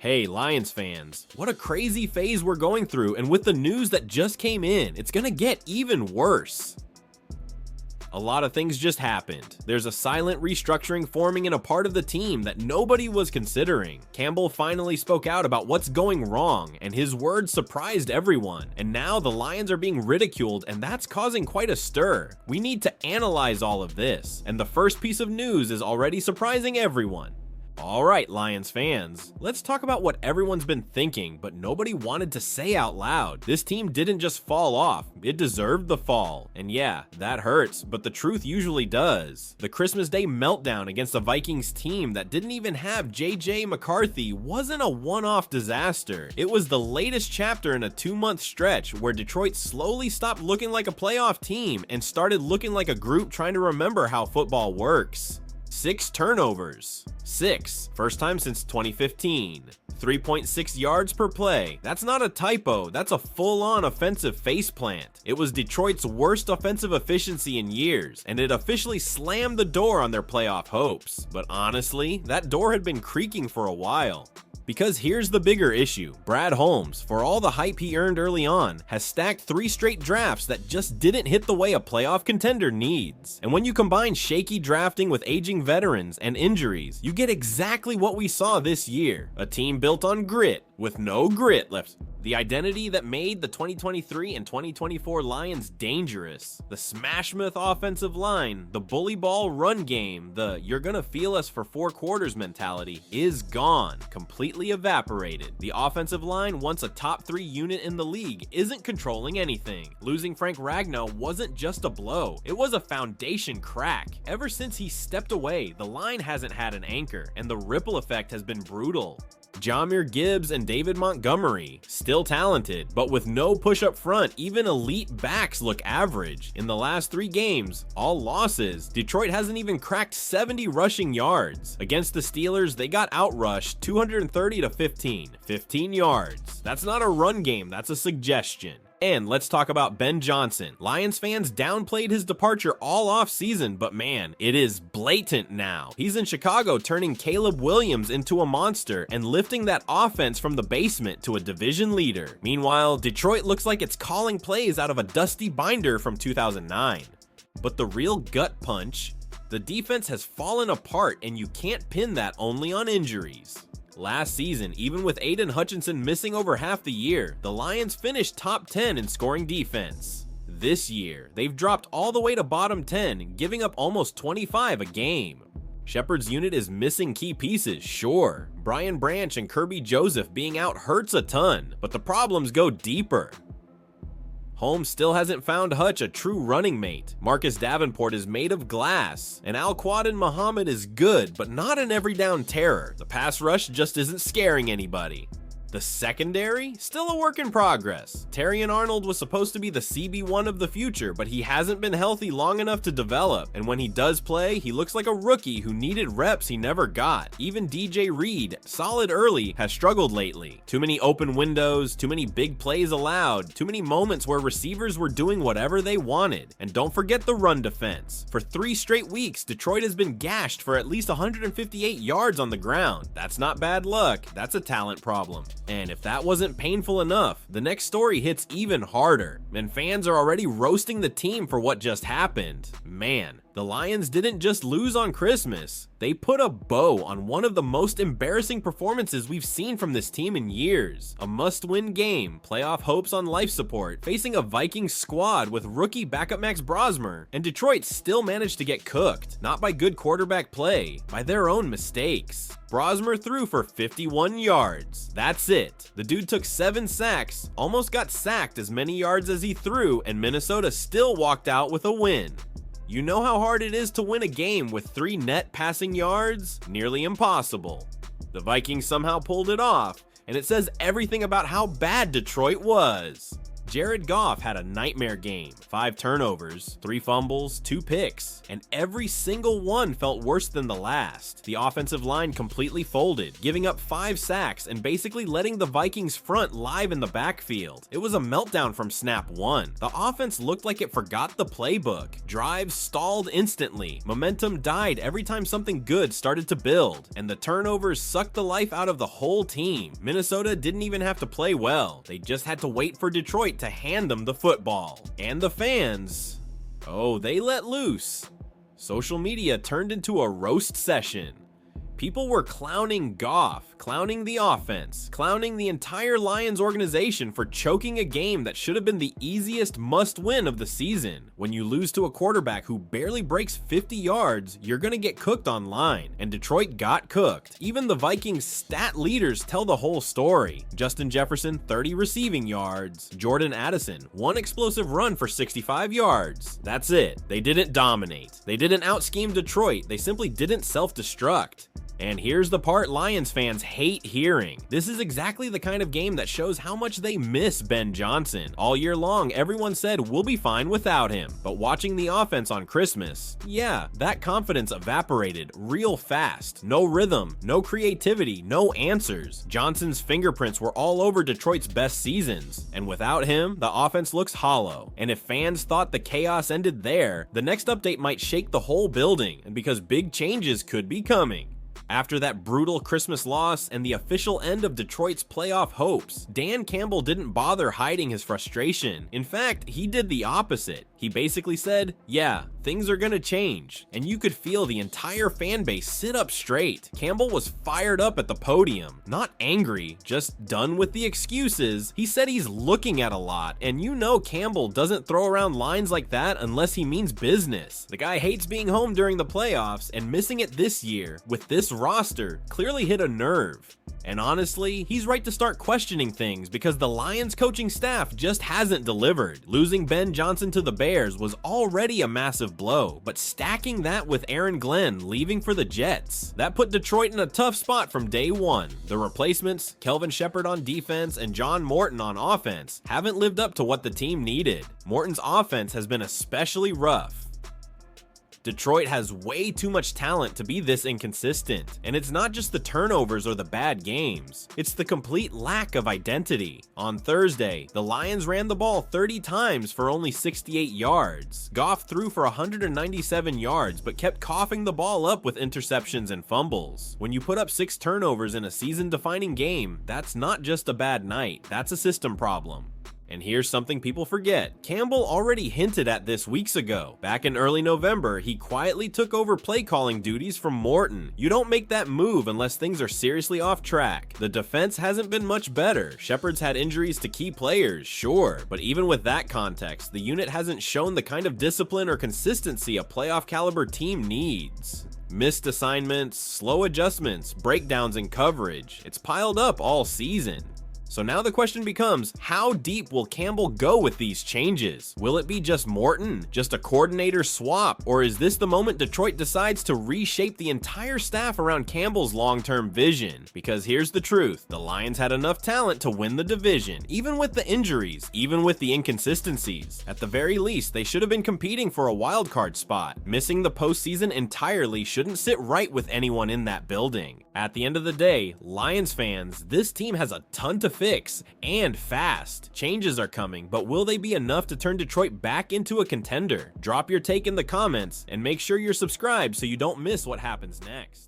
Hey, Lions fans, what a crazy phase we're going through, and with the news that just came in, it's gonna get even worse. A lot of things just happened. There's a silent restructuring forming in a part of the team that nobody was considering. Campbell finally spoke out about what's going wrong, and his words surprised everyone. And now the Lions are being ridiculed, and that's causing quite a stir. We need to analyze all of this, and the first piece of news is already surprising everyone. Alright, Lions fans, let's talk about what everyone's been thinking, but nobody wanted to say out loud. This team didn't just fall off, it deserved the fall. And yeah, that hurts, but the truth usually does. The Christmas Day meltdown against a Vikings team that didn't even have JJ McCarthy wasn't a one-off disaster. It was the latest chapter in a 2-month stretch where Detroit slowly stopped looking like a playoff team and started looking like a group trying to remember how football works. 6 turnovers. 6. First time since 2015. 3.6 yards per play. That's not a typo, that's a full-on offensive faceplant. It was Detroit's worst offensive efficiency in years, and it officially slammed the door on their playoff hopes. But honestly, that door had been creaking for a while. Because here's the bigger issue. Brad Holmes, for all the hype he earned early on, has stacked 3 straight drafts that just didn't hit the way a playoff contender needs. And when you combine shaky drafting with aging veterans and injuries, you get exactly what we saw this year. A team built on grit, with no grit left. The identity that made the 2023 and 2024 Lions dangerous. The Smashmouth offensive line, the bully ball run game, the you're gonna feel us for 4 quarters mentality is gone, completely evaporated. The offensive line, once a top 3 unit in the league, isn't controlling anything. Losing Frank Ragnow wasn't just a blow, it was a foundation crack. Ever since he stepped away, the line hasn't had an anchor, and the ripple effect has been brutal. Jahmyr Gibbs and David Montgomery, still talented, but with no push up front, even elite backs look average. In the last 3 games, all losses, Detroit hasn't even cracked 70 rushing yards. Against the Steelers, they got outrushed 230 to 15, 15 yards. That's not a run game, that's a suggestion. And let's talk about Ben Johnson. Lions fans downplayed his departure all off season, but man, it is blatant now. He's in Chicago turning Caleb Williams into a monster and lifting that offense from the basement to a division leader. Meanwhile, Detroit looks like it's calling plays out of a dusty binder from 2009. But the real gut punch, the defense has fallen apart, and you can't pin that only on injuries. Last season, even with Aiden Hutchinson missing over half the year, the Lions finished top 10 in scoring defense. This year, they've dropped all the way to bottom 10, giving up almost 25 a game. Shepard's unit is missing key pieces, sure. Brian Branch and Kirby Joseph being out hurts a ton, but the problems go deeper. Holmes still hasn't found Hutch a true running mate. Marcus Davenport is made of glass, and Al-Quadin Muhammad is good, but not an every down terror. The pass rush just isn't scaring anybody. The secondary? Still a work in progress. Terrion Arnold was supposed to be the CB1 of the future, but he hasn't been healthy long enough to develop, and when he does play, he looks like a rookie who needed reps he never got. Even DJ Reed, solid early, has struggled lately. Too many open windows, too many big plays allowed, too many moments where receivers were doing whatever they wanted. And don't forget the run defense. For 3 straight weeks, Detroit has been gashed for at least 158 yards on the ground. That's not bad luck, that's a talent problem. And if that wasn't painful enough, the next story hits even harder, and fans are already roasting the team for what just happened. Man, the Lions didn't just lose on Christmas, they put a bow on one of the most embarrassing performances we've seen from this team in years. A must-win game, playoff hopes on life support, facing a Vikings squad with rookie backup Max Brosmer, and Detroit still managed to get cooked, not by good quarterback play, by their own mistakes. Brosmer threw for 51 yards. That's it. The dude took 7 sacks, almost got sacked as many yards as he threw, and Minnesota still walked out with a win. You know how hard it is to win a game with 3 net passing yards? Nearly impossible. The Vikings somehow pulled it off, and it says everything about how bad Detroit was. Jared Goff had a nightmare game, 5 turnovers, 3 fumbles, 2 picks, and every single one felt worse than the last. The offensive line completely folded, giving up 5 sacks and basically letting the Vikings front live in the backfield. It was a meltdown from snap 1. The offense looked like it forgot the playbook. Drives stalled instantly, momentum died every time something good started to build, and the turnovers sucked the life out of the whole team. Minnesota didn't even have to play well, they just had to wait for Detroit to hand them the football. And the fans, oh, they let loose. Social media turned into a roast session. People were clowning Goff, clowning the offense, clowning the entire Lions organization for choking a game that should have been the easiest must-win of the season. When you lose to a quarterback who barely breaks 50 yards, you're gonna get cooked online, and Detroit got cooked. Even the Vikings stat leaders tell the whole story. Justin Jefferson, 30 receiving yards. Jordan Addison, 1 explosive run for 65 yards. That's it. They didn't dominate. They didn't out-scheme Detroit. They simply didn't self-destruct. And here's the part Lions fans hate hearing. This is exactly the kind of game that shows how much they miss Ben Johnson. All year long, everyone said we'll be fine without him. But watching the offense on Christmas, yeah, that confidence evaporated real fast. No rhythm, no creativity, no answers. Johnson's fingerprints were all over Detroit's best seasons. And without him, the offense looks hollow. And if fans thought the chaos ended there, the next update might shake the whole building, and because big changes could be coming. After that brutal Christmas loss and the official end of Detroit's playoff hopes, Dan Campbell didn't bother hiding his frustration. In fact, he did the opposite. He basically said, yeah, things are gonna change. And you could feel the entire fan base sit up straight. Campbell was fired up at the podium, not angry, just done with the excuses. He said he's looking at a lot, and you know Campbell doesn't throw around lines like that unless he means business. The guy hates being home during the playoffs, and missing it this year with this roster clearly hit a nerve. And honestly, he's right to start questioning things because the Lions coaching staff just hasn't delivered. Losing Ben Johnson to the Bears was already a massive blow, but stacking that with Aaron Glenn leaving for the Jets, that put Detroit in a tough spot from day one. The replacements, Kelvin Shepherd on defense and John Morton on offense, haven't lived up to what the team needed. Morton's offense has been especially rough. Detroit has way too much talent to be this inconsistent, and it's not just the turnovers or the bad games, it's the complete lack of identity. On Thursday, the Lions ran the ball 30 times for only 68 yards. Goff threw for 197 yards, but kept coughing the ball up with interceptions and fumbles. When you put up 6 turnovers in a season-defining game, that's not just a bad night, that's a system problem. And here's something people forget. Campbell already hinted at this weeks ago. Back in early November, he quietly took over play calling duties from Morton. You don't make that move unless things are seriously off track. The defense hasn't been much better. Shepard's had injuries to key players, sure, but even with that context, the unit hasn't shown the kind of discipline or consistency a playoff caliber team needs. Missed assignments, slow adjustments, breakdowns in coverage. It's piled up all season. So now the question becomes, how deep will Campbell go with these changes? Will it be just Morton, just a coordinator swap, or is this the moment Detroit decides to reshape the entire staff around Campbell's long-term vision? Because here's the truth, the Lions had enough talent to win the division, even with the injuries, even with the inconsistencies. At the very least, they should have been competing for a wildcard spot. Missing the postseason entirely shouldn't sit right with anyone in that building. At the end of the day, Lions fans, this team has a ton to fix, and fast. Changes are coming, but will they be enough to turn Detroit back into a contender? Drop your take in the comments, and make sure you're subscribed so you don't miss what happens next.